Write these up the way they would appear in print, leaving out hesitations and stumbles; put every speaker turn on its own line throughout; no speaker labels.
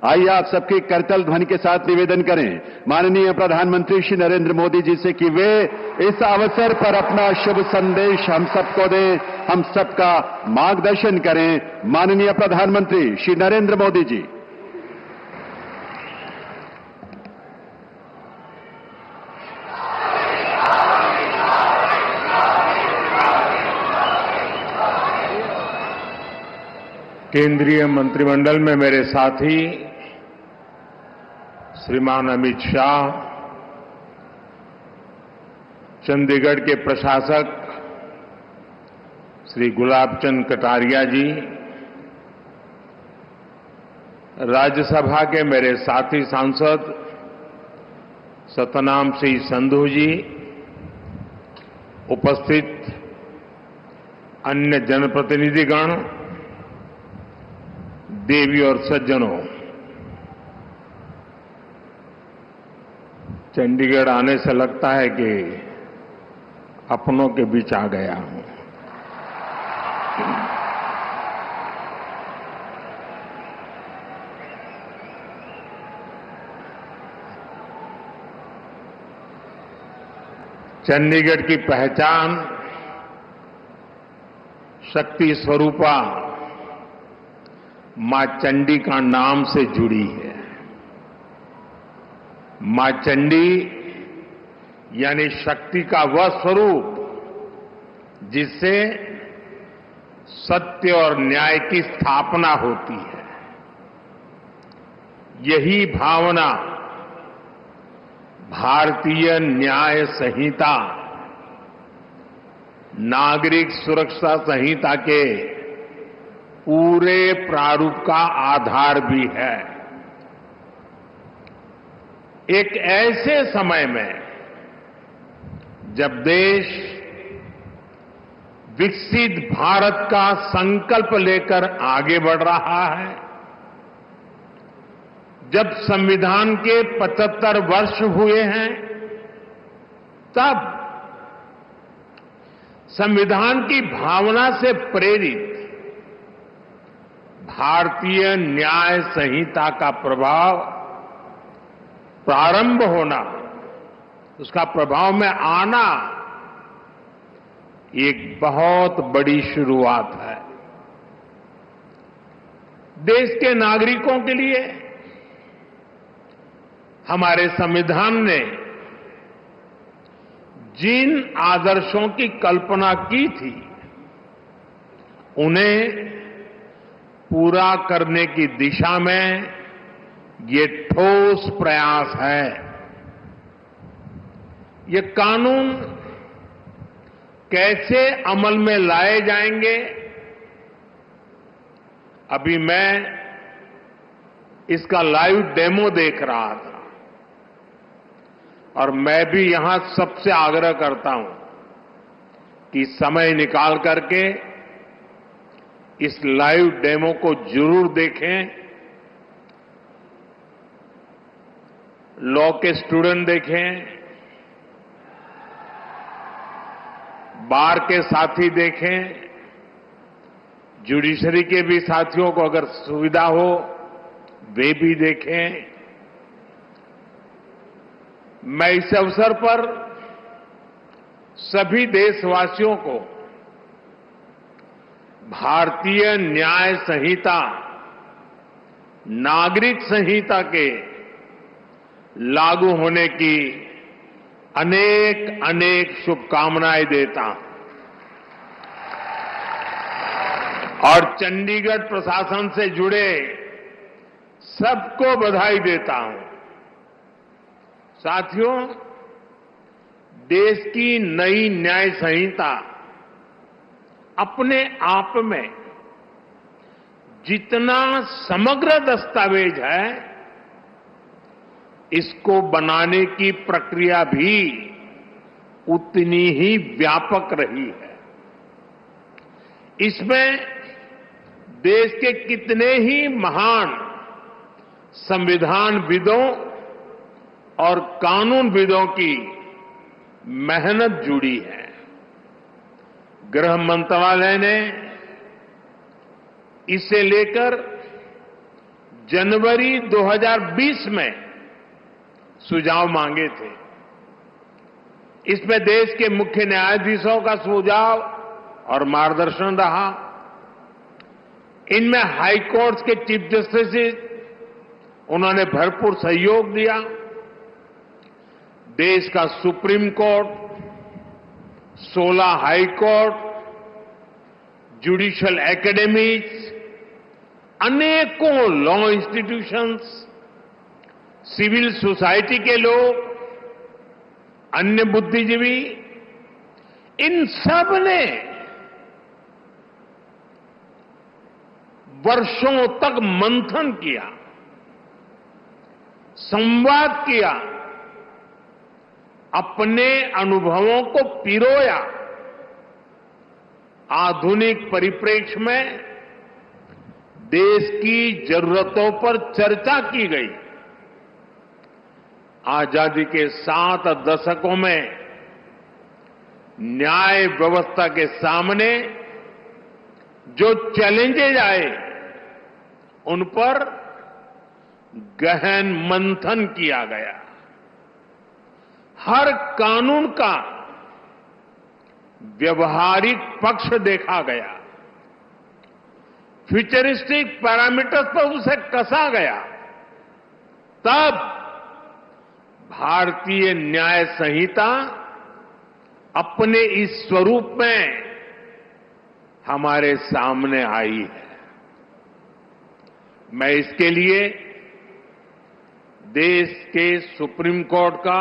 आइए आप सबके करतल ध्वनि के साथ निवेदन करें माननीय प्रधानमंत्री श्री नरेंद्र मोदी जी से कि वे इस अवसर पर अपना शुभ संदेश हम सबको दें, हम सबका मार्गदर्शन करें। माननीय प्रधानमंत्री श्री नरेंद्र मोदी जी।
केंद्रीय मंत्रिमंडल में मेरे साथी श्रीमान अमित शाह, चंडीगढ़ के प्रशासक श्री गुलाबचंद कटारिया जी, राज्यसभा के मेरे साथी सांसद सतनाम सिंह संधू जी, उपस्थित अन्य जनप्रतिनिधिगण, देवी और सज्जनों, चंडीगढ़ आने से लगता है कि अपनों के बीच आ गया हूं। चंडीगढ़ की पहचान शक्ति स्वरूपा मां चंडी का नाम से जुड़ी है। मां चंडी यानी शक्ति का वह स्वरूप जिससे सत्य और न्याय की स्थापना होती है। यही भावना भारतीय न्याय संहिता, नागरिक सुरक्षा संहिता के पूरे प्रारूप का आधार भी है। एक ऐसे समय में जब देश विकसित भारत का संकल्प लेकर आगे बढ़ रहा है, जब संविधान के 75 वर्ष हुए हैं, तब संविधान की भावना से प्रेरित भारतीय न्याय संहिता का प्रभाव प्रारंभ होना, उसका प्रभाव में आना एक बहुत बड़ी शुरुआत है। देश के नागरिकों के लिए हमारे संविधान ने जिन आदर्शों की कल्पना की थी, उन्हें पूरा करने की दिशा में ये ठोस प्रयास है। ये कानून कैसे अमल में लाए जाएंगे, अभी मैं इसका लाइव डेमो देख रहा था और मैं भी यहां सबसे आग्रह करता हूं कि समय निकाल करके इस लाइव डेमो को जरूर देखें। लॉ के स्टूडेंट देखें, बार के साथी देखें, जुडिशरी के भी साथियों को अगर सुविधा हो वे भी देखें। मैं इस अवसर पर सभी देशवासियों को भारतीय न्याय संहिता, नागरिक संहिता के लागू होने की अनेक अनेक शुभकामनाएं देता हूं और चंडीगढ़ प्रशासन से जुड़े सबको बधाई देता हूं। साथियों, देश की नई न्याय संहिता अपने आप में जितना समग्र दस्तावेज है, इसको बनाने की प्रक्रिया भी उतनी ही व्यापक रही है। इसमें देश के कितने ही महान संविधानविदों और कानूनविदों की मेहनत जुड़ी है। गृह मंत्रालय ने इसे लेकर जनवरी 2020 में सुझाव मांगे थे। इसमें देश के मुख्य न्यायाधीशों का सुझाव और मार्गदर्शन रहा। इनमें हाई कोर्ट के चीफ जस्टिस उन्होंने भरपूर सहयोग दिया। देश का supreme court, 16 high court, judicial academies, अनेकों लॉ इंस्टीट्यूशंस, सिविल सोसाइटी के लोग, अन्य बुद्धिजीवी, इन सब ने वर्षों तक मंथन किया, संवाद किया, अपने अनुभवों को पिरोया। आधुनिक परिप्रेक्ष्य में देश की जरूरतों पर चर्चा की गई। आजादी के 7 दशकों में न्याय व्यवस्था के सामने जो चैलेंजेज आए, उन पर गहन मंथन किया गया। हर कानून का व्यवहारिक पक्ष देखा गया, फ्यूचरिस्टिक पैरामीटर्स पर उसे कसा गया। तब भारतीय न्याय संहिता अपने इस स्वरूप में हमारे सामने आई है। मैं इसके लिए देश के सुप्रीम कोर्ट का,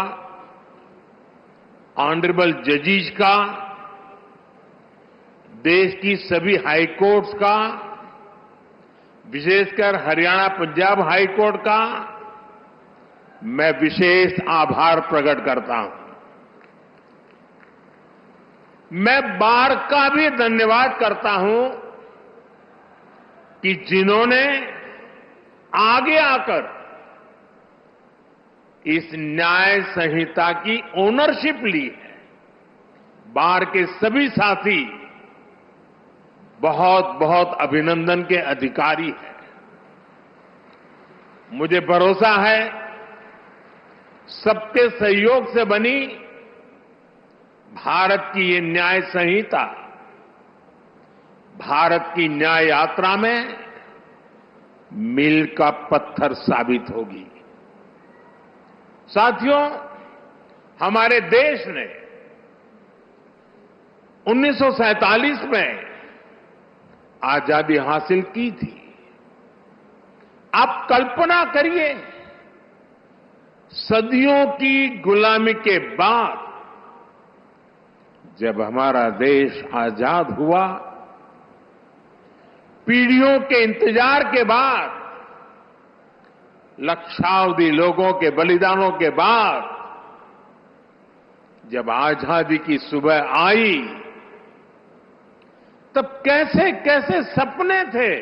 ऑनरेबल जजेस का, देश की सभी हाई कोर्ट्स का, विशेषकर हरियाणा पंजाब हाई कोर्ट का मैं विशेष आभार प्रकट करता हूं। मैं बार का भी धन्यवाद करता हूं कि जिन्होंने आगे आकर इस न्याय संहिता की ओनरशिप ली है। बार के सभी साथी बहुत बहुत अभिनंदन के अधिकारी हैं। मुझे भरोसा है सबके सहयोग से बनी भारत की ये न्याय संहिता भारत की न्याय यात्रा में मील का पत्थर साबित होगी। साथियों, हमारे देश ने 1947 में आजादी हासिल की थी। आप कल्पना करिए, सदियों की गुलामी के बाद जब हमारा देश आजाद हुआ, पीढ़ियों के इंतजार के बाद, लक्षावधि लोगों के बलिदानों के बाद जब आजादी की सुबह आई, तब कैसे कैसे सपने थे,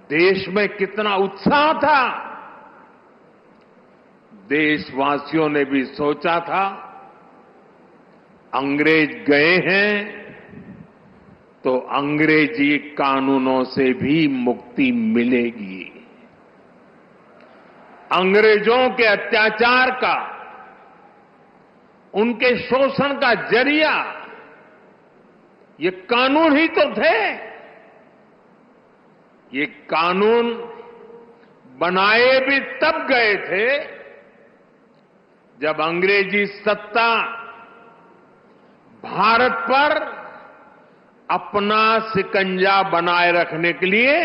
देश में कितना उत्साह था। देशवासियों ने भी सोचा था अंग्रेज गए हैं तो अंग्रेजी कानूनों से भी मुक्ति मिलेगी। अंग्रेजों के अत्याचार का, उनके शोषण का जरिया ये कानून ही तो थे। ये कानून बनाए भी तब गए थे जब अंग्रेजी सत्ता भारत पर अपना शिकंजा बनाए रखने के लिए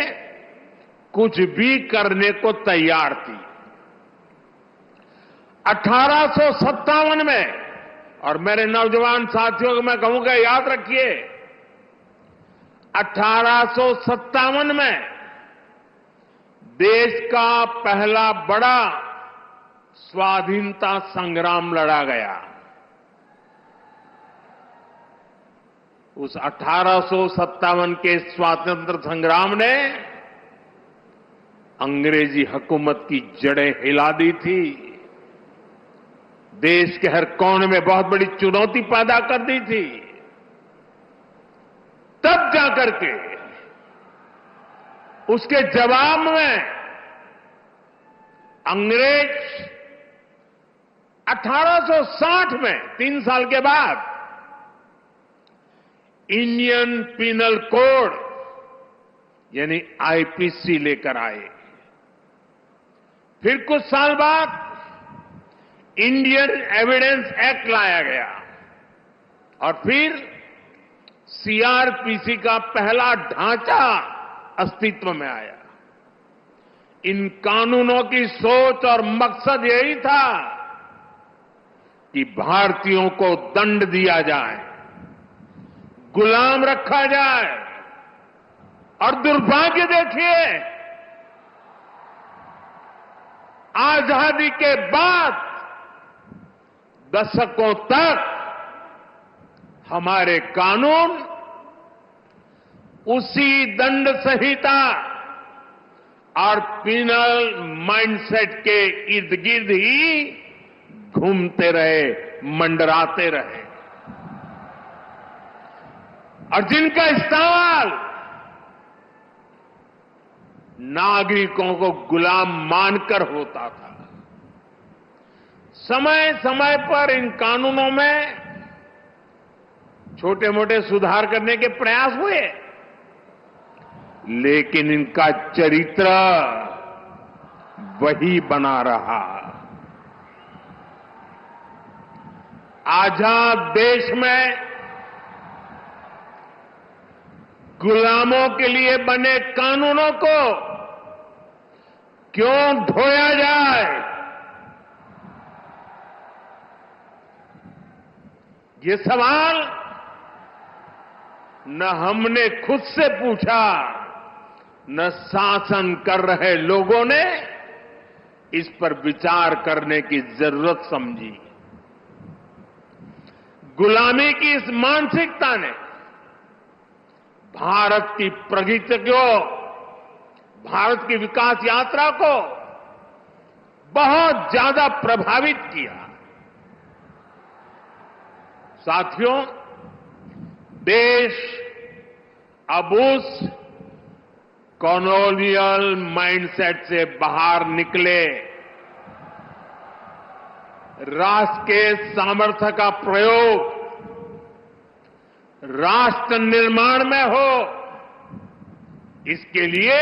कुछ भी करने को तैयार थी। 1857 में, और मेरे नौजवान साथियों को मैं कहूंगा याद रखिए, 1857 में देश का पहला बड़ा स्वाधीनता संग्राम लड़ा गया। उस 1857 के स्वातंत्र संग्राम ने अंग्रेजी हुकूमत की जड़ें हिला दी थी। देश के हर कोने में बहुत बड़ी चुनौती पैदा कर दी थी। तब जाकर के उसके जवाब में अंग्रेज 1860 में 3 साल के बाद इंडियन पिनल कोड यानी आईपीसी लेकर आए। फिर कुछ साल बाद इंडियन एविडेंस एक्ट लाया गया और फिर सीआरपीसी का पहला ढांचा अस्तित्व में आया। इन कानूनों की सोच और मकसद यही था कि भारतीयों को दंड दिया जाए, गुलाम रखा जाए। और दुर्भाग्य देखिए, आजादी के बाद दशकों तक हमारे कानून उसी दंड संहिता और पिनल माइंडसेट के इर्द गिर्द ही घूमते रहे, मंडराते रहे। और जिनका इस्तेमाल नागरिकों को गुलाम मानकर होता था। समय समय पर इन कानूनों में छोटे मोटे सुधार करने के प्रयास हुए, लेकिन इनका चरित्र वही बना रहा। आजाद देश में गुलामों के लिए बने कानूनों को क्यों ढोया जाए? ये सवाल न हमने खुद से पूछा, न शासन कर रहे लोगों ने इस पर विचार करने की जरूरत समझी। गुलामी की इस मानसिकता ने भारत की प्रगति को, भारत की विकास यात्रा को बहुत ज्यादा प्रभावित किया। साथियों, देश अब उस कॉलोनियल माइंडसेट से बाहर निकले, राष्ट्र के सामर्थ्य का प्रयोग राष्ट्र निर्माण में हो, इसके लिए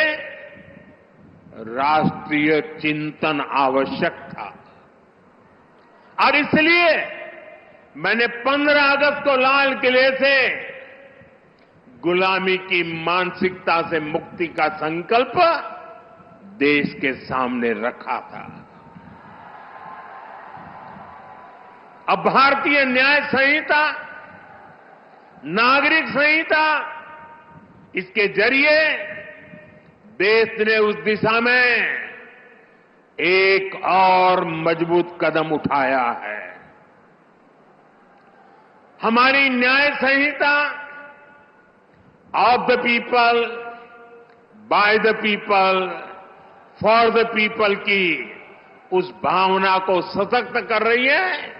राष्ट्रीय चिंतन आवश्यक था। और इसलिए मैंने 15 अगस्त को लाल किले से गुलामी की मानसिकता से मुक्ति का संकल्प देश के सामने रखा था। अब भारतीय न्याय संहिता, नागरिक संहिता, इसके जरिए देश ने उस दिशा में एक और मजबूत कदम उठाया है। हमारी न्याय संहिता of the people, by the people, for the people की उस भावना को सशक्त कर रही है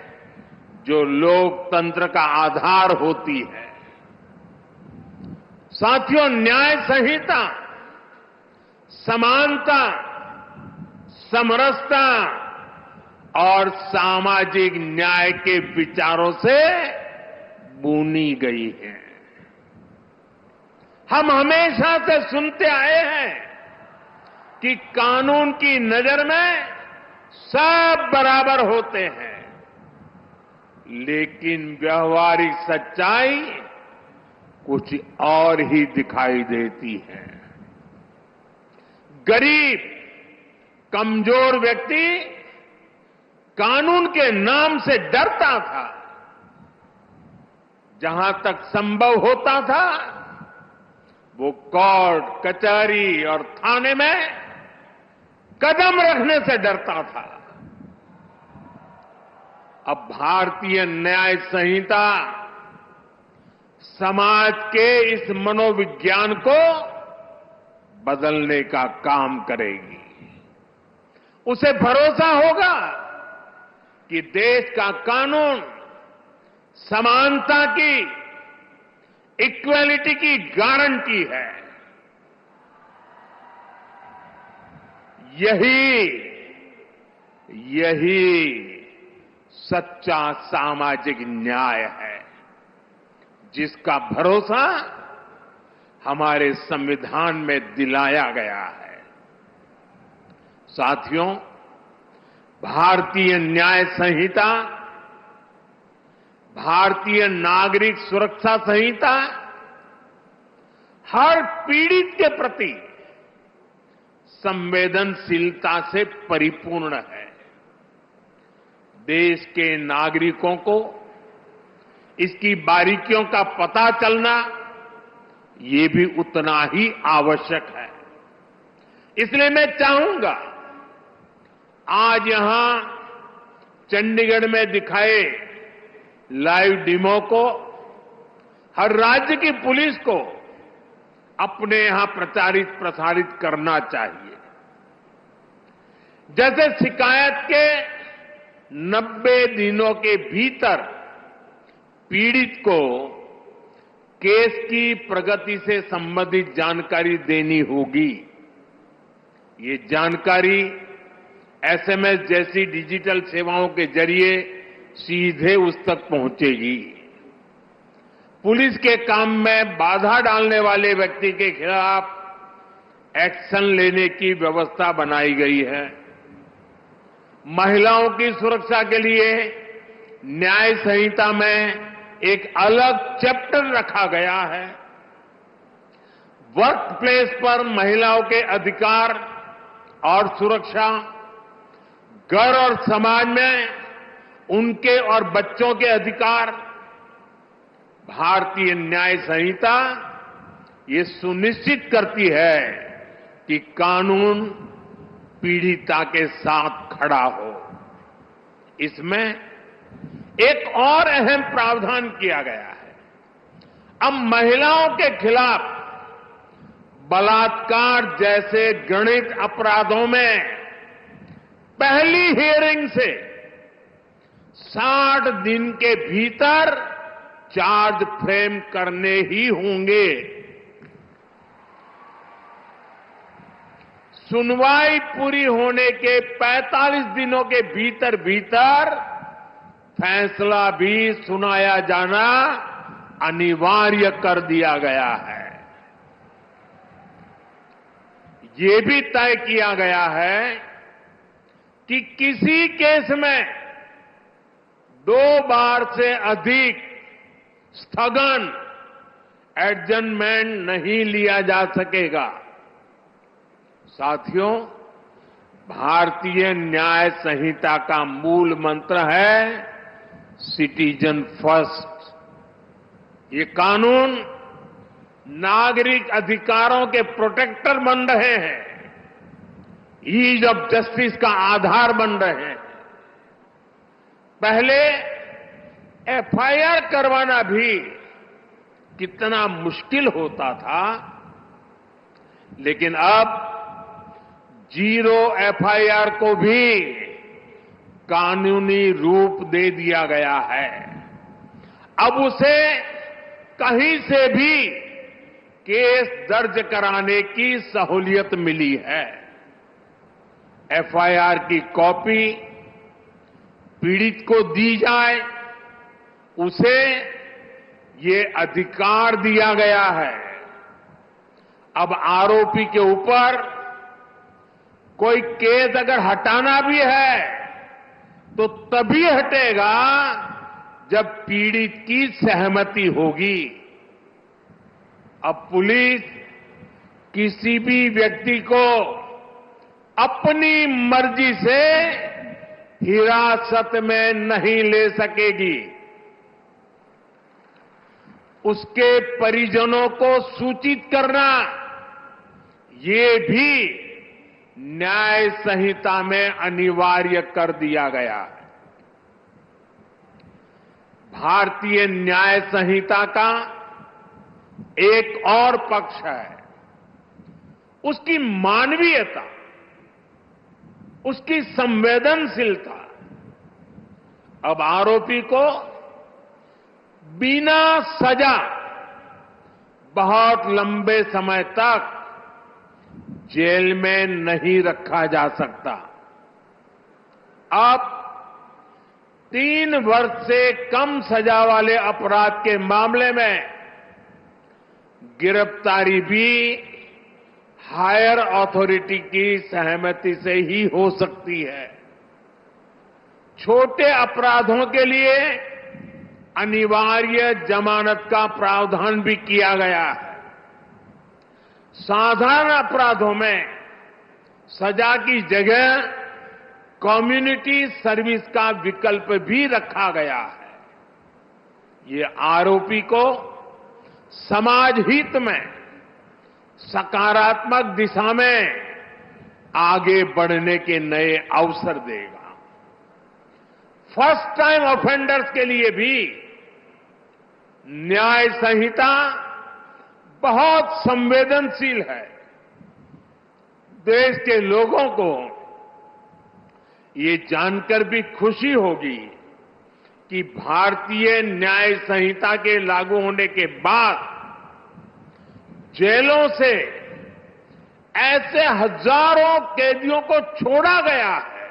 जो लोकतंत्र का आधार होती है। साथियों, न्याय संहिता समानता, समरसता और सामाजिक न्याय के विचारों से बुनी गई है। हम हमेशा से सुनते आए हैं कि कानून की नजर में सब बराबर होते हैं, लेकिन व्यवहारिक सच्चाई कुछ और ही दिखाई देती है। गरीब, कमजोर व्यक्ति कानून के नाम से डरता था। जहां तक संभव होता था वो कोर्ट, कचहरी और थाने में कदम रखने से डरता था। अब भारतीय न्याय संहिता समाज के इस मनोविज्ञान को बदलने का काम करेगी। उसे भरोसा होगा कि देश का कानून समानता की, इक्वालिटी की गारंटी है। यही सच्चा सामाजिक न्याय है, जिसका भरोसा हमारे संविधान में दिलाया गया है। साथियों, भारतीय न्याय संहिता, भारतीय नागरिक सुरक्षा संहिता हर पीड़ित के प्रति संवेदनशीलता से परिपूर्ण है। देश के नागरिकों को इसकी बारीकियों का पता चलना ये भी उतना ही आवश्यक है। इसलिए मैं चाहूंगा आज यहां चंडीगढ़ में दिखाए लाइव डेमो को हर राज्य की पुलिस को अपने यहां प्रचारित प्रसारित करना चाहिए। जैसे शिकायत के 90 दिनों के भीतर पीड़ित को केस की प्रगति से संबंधित जानकारी देनी होगी। ये जानकारी एसएमएस जैसी डिजिटल सेवाओं के जरिए सीधे उस तक पहुंचेगी। पुलिस के काम में बाधा डालने वाले व्यक्ति के खिलाफ एक्शन लेने की व्यवस्था बनाई गई है। महिलाओं की सुरक्षा के लिए न्याय संहिता में एक अलग चैप्टर रखा गया है। वर्क प्लेस पर महिलाओं के अधिकार और सुरक्षा, घर और समाज में उनके और बच्चों के अधिकार, भारतीय न्याय संहिता ये सुनिश्चित करती है कि कानून पीड़िता के साथ खड़ा हो। इसमें एक और अहम प्रावधान किया गया है। अब महिलाओं के खिलाफ बलात्कार जैसे घृणित अपराधों में पहली हियरिंग से 60 दिन के भीतर चार्ज फ्रेम करने ही होंगे। सुनवाई पूरी होने के 45 दिनों के भीतर भीतर फैसला भी सुनाया जाना अनिवार्य कर दिया गया है। ये भी तय किया गया है कि किसी केस में 2 बार से अधिक स्थगन एडजमेंट नहीं लिया जा सकेगा। साथियों, भारतीय न्याय संहिता का मूल मंत्र है सिटीजन फर्स्ट। ये कानून नागरिक अधिकारों के प्रोटेक्टर बन रहे हैं, ईज ऑफ जस्टिस का आधार बन रहे हैं। पहले एफआईआर करवाना भी कितना मुश्किल होता था, लेकिन अब जीरो एफआईआर को भी कानूनी रूप दे दिया गया है। अब उसे कहीं से भी केस दर्ज कराने की सहूलियत मिली है। एफआईआर की कॉपी पीड़ित को दी जाए, उसे ये अधिकार दिया गया है। अब आरोपी के ऊपर कोई केस अगर हटाना भी है तो तभी हटेगा जब पीड़ित की सहमति होगी। अब पुलिस किसी भी व्यक्ति को अपनी मर्जी से हिरासत में नहीं ले सकेगी। उसके परिजनों को सूचित करना ये भी न्याय संहिता में अनिवार्य कर दिया गया है। भारतीय न्याय संहिता का एक और पक्ष है उसकी मानवीयता, उसकी संवेदनशीलता। अब आरोपी को बिना सजा बहुत लंबे समय तक जेल में नहीं रखा जा सकता। अब 3 वर्ष से कम सजा वाले अपराध के मामले में गिरफ्तारी भी हायर अथॉरिटी की सहमति से ही हो सकती है। छोटे अपराधों के लिए अनिवार्य जमानत का प्रावधान भी किया गया है। साधारण अपराधों में सजा की जगह कम्युनिटी सर्विस का विकल्प भी रखा गया है। ये आरोपी को समाज हित में सकारात्मक दिशा में आगे बढ़ने के नए अवसर देगा। फर्स्ट टाइम ऑफेंडर्स के लिए भी न्याय संहिता बहुत संवेदनशील है। देश के लोगों को ये जानकर भी खुशी होगी कि भारतीय न्याय संहिता के लागू होने के बाद जेलों से ऐसे हजारों कैदियों को छोड़ा गया है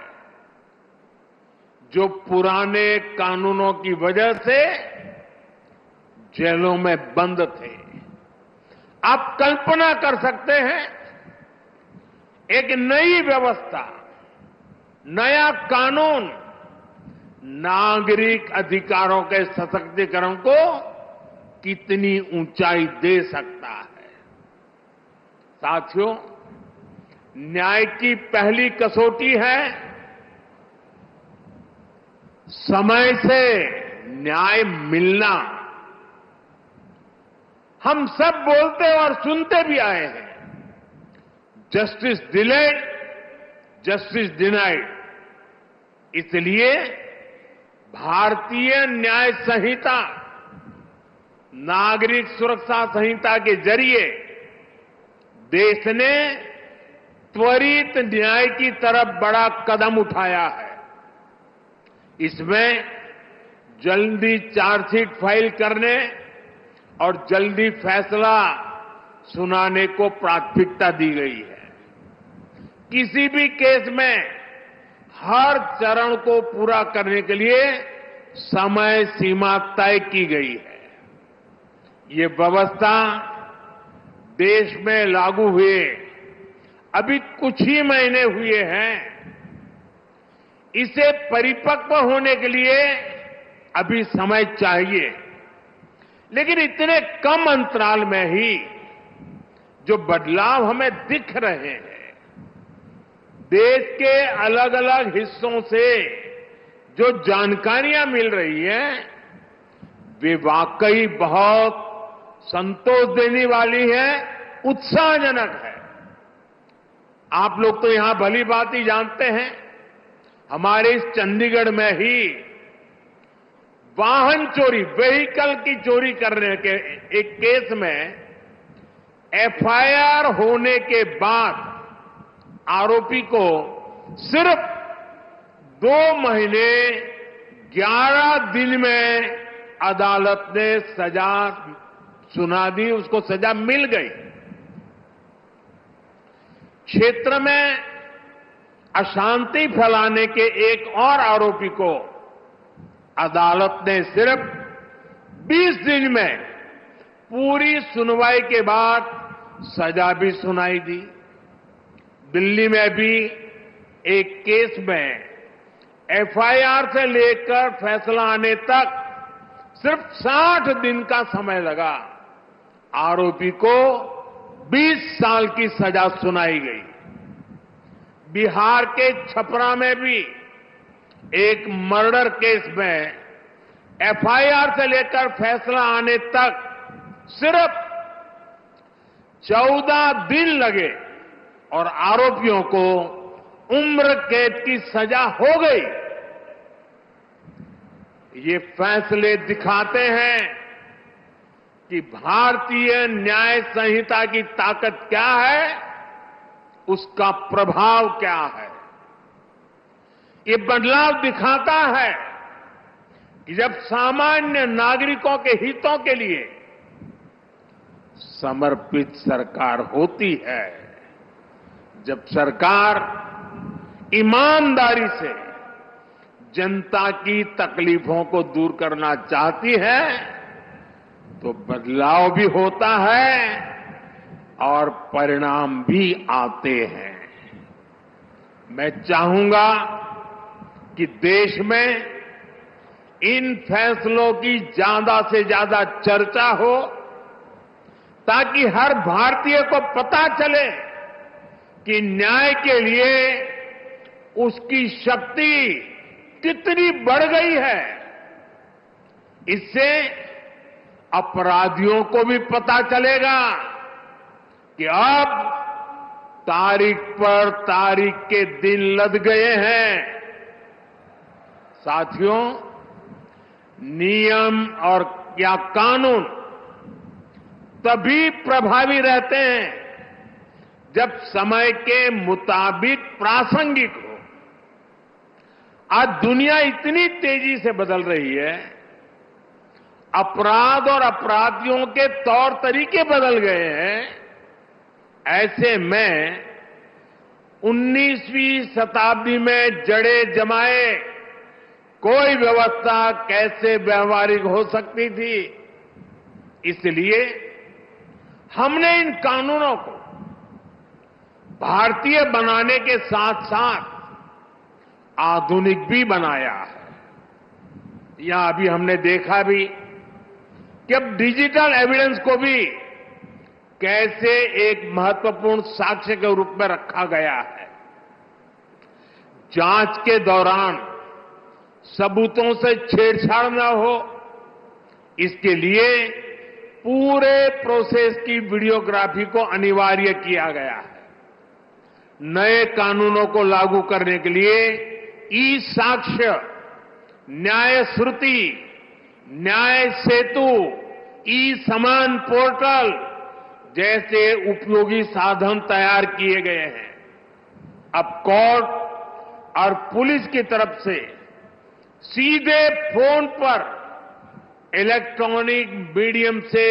जो पुराने कानूनों की वजह से जेलों में बंद थे। आप कल्पना कर सकते हैं, एक नई व्यवस्था, नया कानून नागरिक अधिकारों के सशक्तिकरण को कितनी ऊंचाई दे सकता है। साथियों, न्याय की पहली कसौटी है समय से न्याय मिलना। हम सब बोलते और सुनते भी आए हैं, जस्टिस डिलेड, जस्टिस डिनाइड। इसलिए भारतीय न्याय संहिता, नागरिक सुरक्षा संहिता के जरिए देश ने त्वरित न्याय की तरफ बड़ा कदम उठाया है। इसमें जल्दी चार्जशीट फाइल करने और जल्दी फैसला सुनाने को प्राथमिकता दी गई है। किसी भी केस में हर चरण को पूरा करने के लिए समय सीमा तय की गई है। ये व्यवस्था देश में लागू हुए अभी कुछ ही महीने हुए हैं। इसे परिपक्व होने के लिए अभी समय चाहिए, लेकिन इतने कम अंतराल में ही जो बदलाव हमें दिख रहे हैं, देश के अलग अलग हिस्सों से जो जानकारियां मिल रही हैं, वे वाकई बहुत संतोष देने वाली है, उत्साहजनक है। आप लोग तो यहां भली बात ही जानते हैं, हमारे इस चंडीगढ़ में ही वाहन चोरी, व्हीकल की चोरी करने के एक केस में एफआईआर होने के बाद आरोपी को सिर्फ 2 महीने 11 दिन में अदालत ने सजा सुना दी, उसको सजा मिल गई। क्षेत्र में अशांति फैलाने के एक और आरोपी को अदालत ने सिर्फ 20 दिन में पूरी सुनवाई के बाद सजा भी सुनाई दी। दिल्ली में भी एक केस में एफआईआर से लेकर फैसला आने तक सिर्फ 60 दिन का समय लगा। आरोपी को 20 साल की सजा सुनाई गई। बिहार के छपरा में भी एक मर्डर केस में एफआईआर से लेकर फैसला आने तक सिर्फ 14 दिन लगे और आरोपियों को उम्र कैद की सजा हो गई। ये फैसले दिखाते हैं कि भारतीय न्याय संहिता की ताकत क्या है, उसका प्रभाव क्या है। ये बदलाव दिखाता है कि जब सामान्य नागरिकों के हितों के लिए समर्पित सरकार होती है जब सरकार ईमानदारी से जनता की तकलीफों को दूर करना चाहती है तो बदलाव भी होता है और परिणाम भी आते हैं। मैं चाहूंगा कि देश में इन फैसलों की ज्यादा से ज्यादा चर्चा हो ताकि हर भारतीय को पता चले कि न्याय के लिए उसकी शक्ति कितनी बढ़ गई है। इससे अपराधियों को भी पता चलेगा कि अब तारीख पर तारीख के दिन लद गए हैं। साथियों, नियम और या कानून तभी प्रभावी रहते हैं जब समय के मुताबिक प्रासंगिक हो। आज दुनिया इतनी तेजी से बदल रही है, अपराध और अपराधियों के तौर तरीके बदल गए हैं। ऐसे में 19वीं शताब्दी में जड़े जमाए कोई व्यवस्था कैसे व्यवहारिक हो सकती थी। इसलिए हमने इन कानूनों को भारतीय बनाने के साथ साथ आधुनिक भी बनाया है। यहां अभी हमने देखा भी कि अब डिजिटल एविडेंस को भी कैसे एक महत्वपूर्ण साक्ष्य के रूप में रखा गया है। जांच के दौरान सबूतों से छेड़छाड़ न हो, इसके लिए पूरे प्रोसेस की वीडियोग्राफी को अनिवार्य किया गया है। नए कानूनों को लागू करने के लिए ई साक्ष्य, न्याय श्रुति, न्याय सेतु, ई समान पोर्टल जैसे उपयोगी साधन तैयार किए गए हैं। अब कोर्ट और पुलिस की तरफ से सीधे फोन पर इलेक्ट्रॉनिक मीडियम से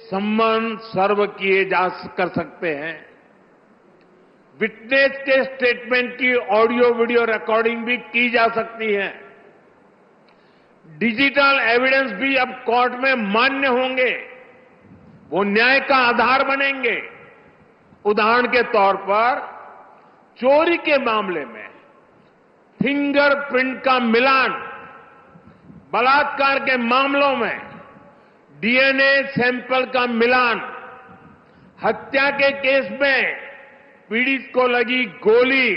सम्मन सर्व किए जा कर सकते हैं। विटनेस के स्टेटमेंट की ऑडियो वीडियो रिकॉर्डिंग भी की जा सकती है। डिजिटल एविडेंस भी अब कोर्ट में मान्य होंगे, वो न्याय का आधार बनेंगे। उदाहरण के तौर पर चोरी के मामले में फिंगरप्रिंट का मिलान, बलात्कार के मामलों में डीएनए सैंपल का मिलान, हत्या के केस में पीड़ित को लगी गोली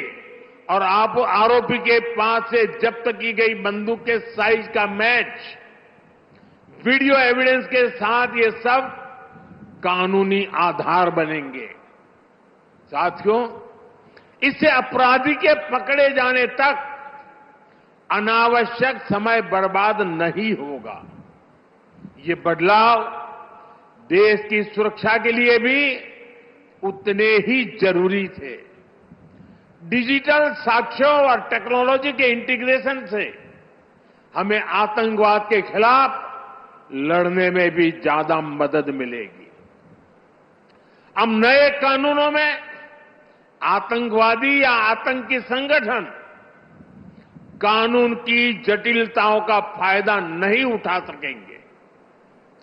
और आरोपी के पास से जब्त की गई बंदूक के साइज का मैच, वीडियो एविडेंस के साथ ये सब कानूनी आधार बनेंगे। साथियों, इससे अपराधी के पकड़े जाने तक अनावश्यक समय बर्बाद नहीं होगा। ये बदलाव देश की सुरक्षा के लिए भी उतने ही जरूरी थे। डिजिटल साक्ष्यों और टेक्नोलॉजी के इंटीग्रेशन से हमें आतंकवाद के खिलाफ लड़ने में भी ज्यादा मदद मिलेगी। अब नए कानूनों में आतंकवादी या आतंकी संगठन कानून की जटिलताओं का फायदा नहीं उठा सकेंगे।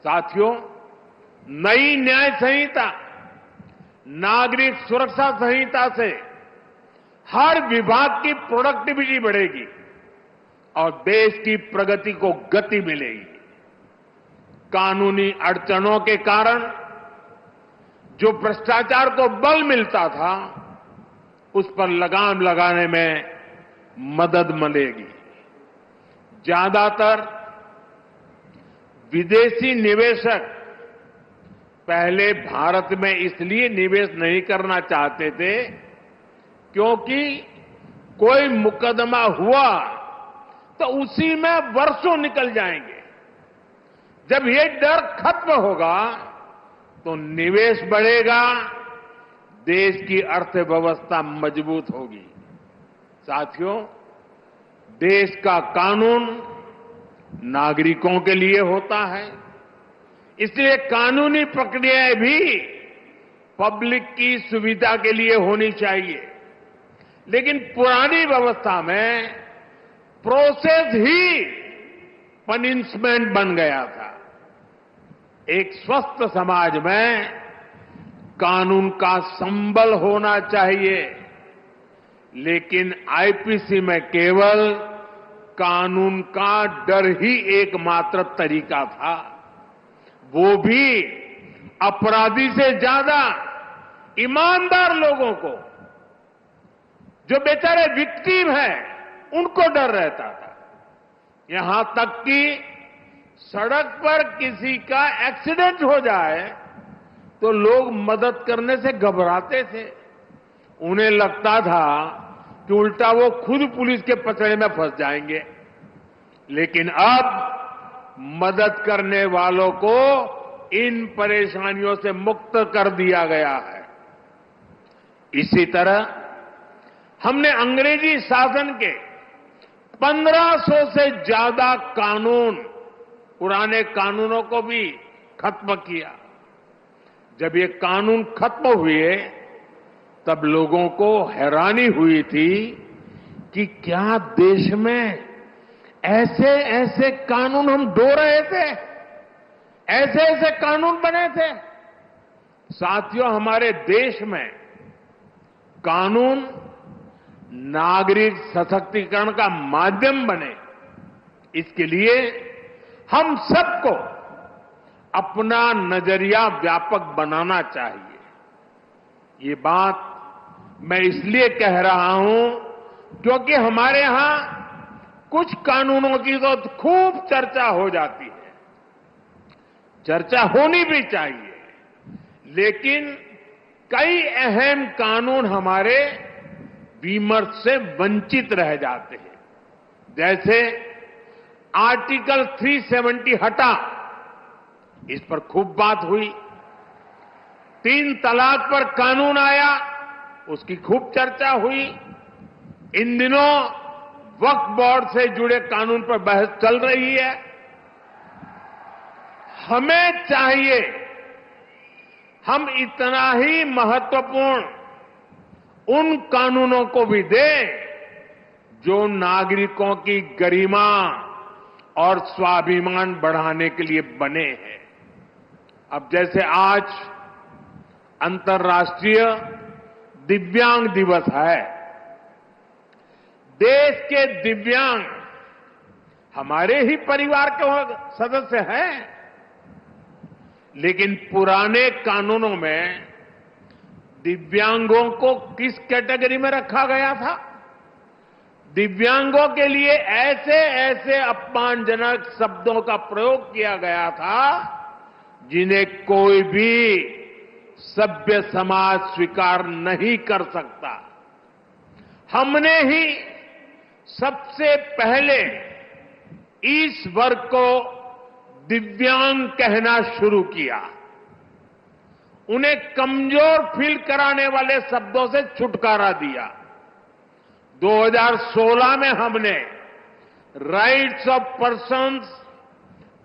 साथियों, नई न्याय संहिता, नागरिक सुरक्षा संहिता से हर विभाग की प्रोडक्टिविटी बढ़ेगी और देश की प्रगति को गति मिलेगी। कानूनी अड़चनों के कारण जो भ्रष्टाचार को बल मिलता था, उस पर लगाम लगाने में मदद मिलेगी। ज्यादातर विदेशी निवेशक पहले भारत में इसलिए निवेश नहीं करना चाहते थे क्योंकि कोई मुकदमा हुआ तो उसी में वर्षों निकल जाएंगे। जब ये डर खत्म होगा तो निवेश बढ़ेगा, देश की अर्थव्यवस्था मजबूत होगी। साथियों, देश का कानून नागरिकों के लिए होता है, इसलिए कानूनी प्रक्रियाएं भी पब्लिक की सुविधा के लिए होनी चाहिए, लेकिन पुरानी व्यवस्था में प्रोसेस ही पनिशमेंट बन गया था। एक स्वस्थ समाज में कानून का संबल होना चाहिए, लेकिन आईपीसी में केवल कानून का डर ही एकमात्र तरीका था, वो भी अपराधी से ज्यादा ईमानदार लोगों को, जो बेचारे विक्टिम हैं, उनको डर रहता था। यहां तक कि सड़क पर किसी का एक्सीडेंट हो जाए तो लोग मदद करने से घबराते थे। उन्हें लगता था कि उल्टा वो खुद पुलिस के पचड़े में फंस जाएंगे। लेकिन अब मदद करने वालों को इन परेशानियों से मुक्त कर दिया गया है। इसी तरह हमने अंग्रेजी शासन के 1500 से ज्यादा कानून, पुराने कानूनों को भी खत्म किया। जब ये कानून खत्म हुए तब लोगों को हैरानी हुई थी कि क्या देश में ऐसे ऐसे कानून हम ढो रहे थे, ऐसे ऐसे कानून बने थे। साथियों, हमारे देश में कानून नागरिक सशक्तिकरण का माध्यम बने, इसके लिए हम सबको अपना नजरिया व्यापक बनाना चाहिए। ये बात मैं इसलिए कह रहा हूं क्योंकि हमारे यहां कुछ कानूनों की तो खूब चर्चा हो जाती है, चर्चा होनी भी चाहिए, लेकिन कई अहम कानून हमारे विमर्श से वंचित रह जाते हैं। जैसे आर्टिकल 370 हटा, इस पर खूब बात हुई। 3 तलाक पर कानून आया, उसकी खूब चर्चा हुई। इन दिनों वक्फ बोर्ड से जुड़े कानून पर बहस चल रही है। हमें चाहिए हम इतना ही महत्वपूर्ण उन कानूनों को भी दें जो नागरिकों की गरिमा और स्वाभिमान बढ़ाने के लिए बने हैं। अब जैसे आज अंतर्राष्ट्रीय दिव्यांग दिवस है, देश के दिव्यांग हमारे ही परिवार के सदस्य हैं, लेकिन पुराने कानूनों में दिव्यांगों को किस कैटेगरी में रखा गया था? दिव्यांगों के लिए ऐसे ऐसे अपमानजनक शब्दों का प्रयोग किया गया था जिन्हें कोई भी सभ्य समाज स्वीकार नहीं कर सकता। हमने ही सबसे पहले इस वर्ग को दिव्यांग कहना शुरू किया। उन्हें कमजोर फील कराने वाले शब्दों से छुटकारा दिया। 2016 में हमने rights of persons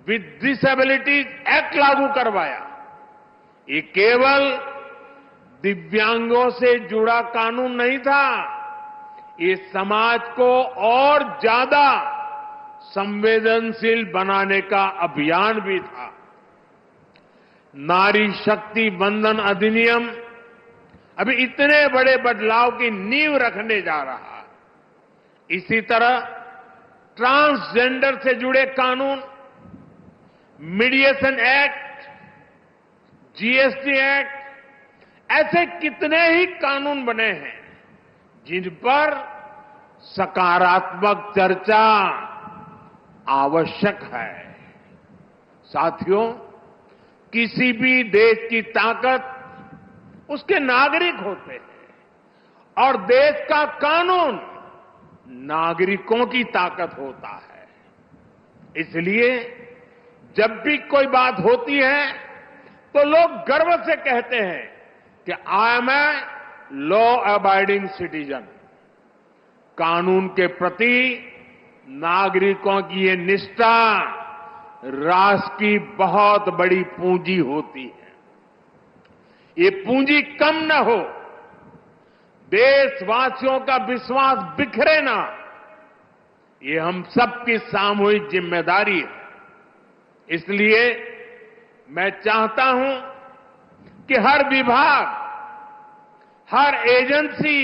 with disabilities act लागू करवाया। ये केवल दिव्यांगों से जुड़ा कानून नहीं था, ये समाज को और ज्यादा संवेदनशील बनाने का अभियान भी था। नारी शक्ति वंदन अधिनियम अभी इतने बड़े बदलाव की नींव रखने जा रहा है। इसी तरह ट्रांसजेंडर से जुड़े कानून, मीडिएशन एक्ट, जीएसटी एक्ट, ऐसे कितने ही कानून बने हैं जिन पर सकारात्मक चर्चा आवश्यक है। साथियों, किसी भी देश की ताकत उसके नागरिक होते हैं और देश का कानून नागरिकों की ताकत होता है। इसलिए जब भी कोई बात होती है तो लोग गर्व से कहते हैं कि I am a law abiding citizen. कानून के प्रति नागरिकों की ये निष्ठा राष्ट्र की बहुत बड़ी पूंजी होती है। ये पूंजी कम न हो, देशवासियों का विश्वास बिखरे ना, ये हम सबकी सामूहिक जिम्मेदारी है। इसलिए मैं चाहता हूं कि हर विभाग, हर एजेंसी,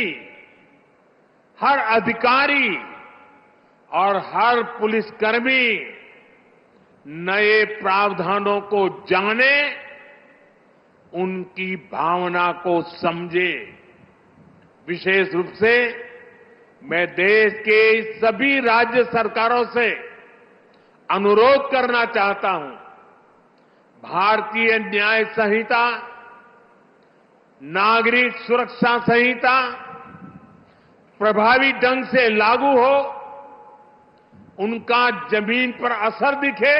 हर अधिकारी और हर पुलिसकर्मी नए प्रावधानों को जाने, उनकी भावना को समझे। विशेष रूप से मैं देश के सभी राज्य सरकारों से अनुरोध करना चाहता हूं, भारतीय न्याय संहिता, नागरिक सुरक्षा संहिता प्रभावी ढंग से लागू हो, उनका जमीन पर असर दिखे,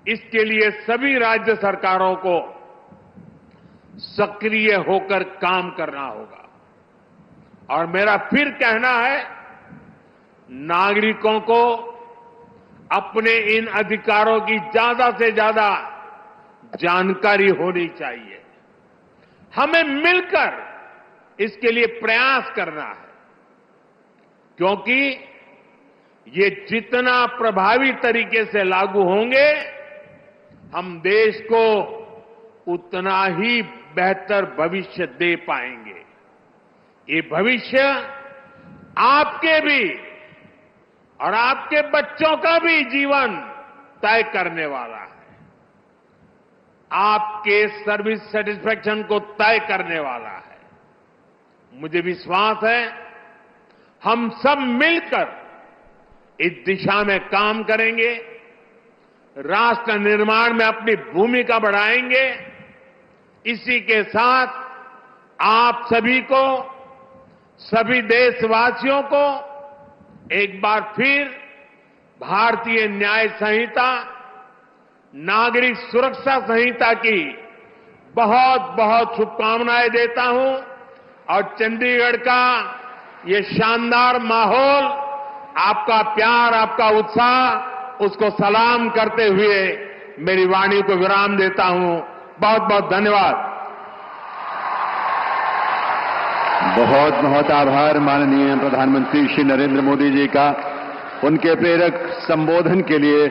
इसके लिए सभी राज्य सरकारों को सक्रिय होकर काम करना होगा। और मेरा फिर कहना है, नागरिकों को अपने इन अधिकारों की ज्यादा से ज्यादा जानकारी होनी चाहिए। हमें मिलकर इसके लिए प्रयास करना है, क्योंकि ये जितना प्रभावी तरीके से लागू होंगे, हम देश को उतना ही बेहतर भविष्य दे पाएंगे। ये भविष्य आपके भी और आपके बच्चों का भी जीवन तय करने वाला है, आपके सर्विस सेटिस्फैक्शन को तय करने वाला है। मुझे विश्वास है, हम सब मिलकर इस दिशा में काम करेंगे, राष्ट्र निर्माण में अपनी भूमिका बढ़ाएंगे। इसी के साथ आप सभी को, सभी देशवासियों को एक बार फिर भारतीय न्याय संहिता, नागरिक सुरक्षा संहिता की बहुत बहुत शुभकामनाएं देता हूं। और चंडीगढ़ का ये शानदार माहौल, आपका प्यार, आपका उत्साह, उसको सलाम करते हुए मेरी वाणी को विराम देता हूं। बहुत बहुत धन्यवाद।
बहुत बहुत आभार माननीय प्रधानमंत्री श्री नरेंद्र मोदी जी का, उनके प्रेरक संबोधन के लिए,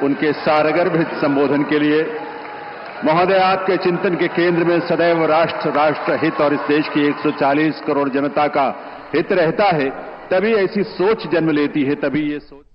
उनके सारगर्भित संबोधन के लिए। महोदय, आपके चिंतन के केंद्र में सदैव राष्ट्र हित और इस देश की 140 करोड़ जनता का हित रहता है। तभी ऐसी सोच जन्म लेती है, तभी ये सोच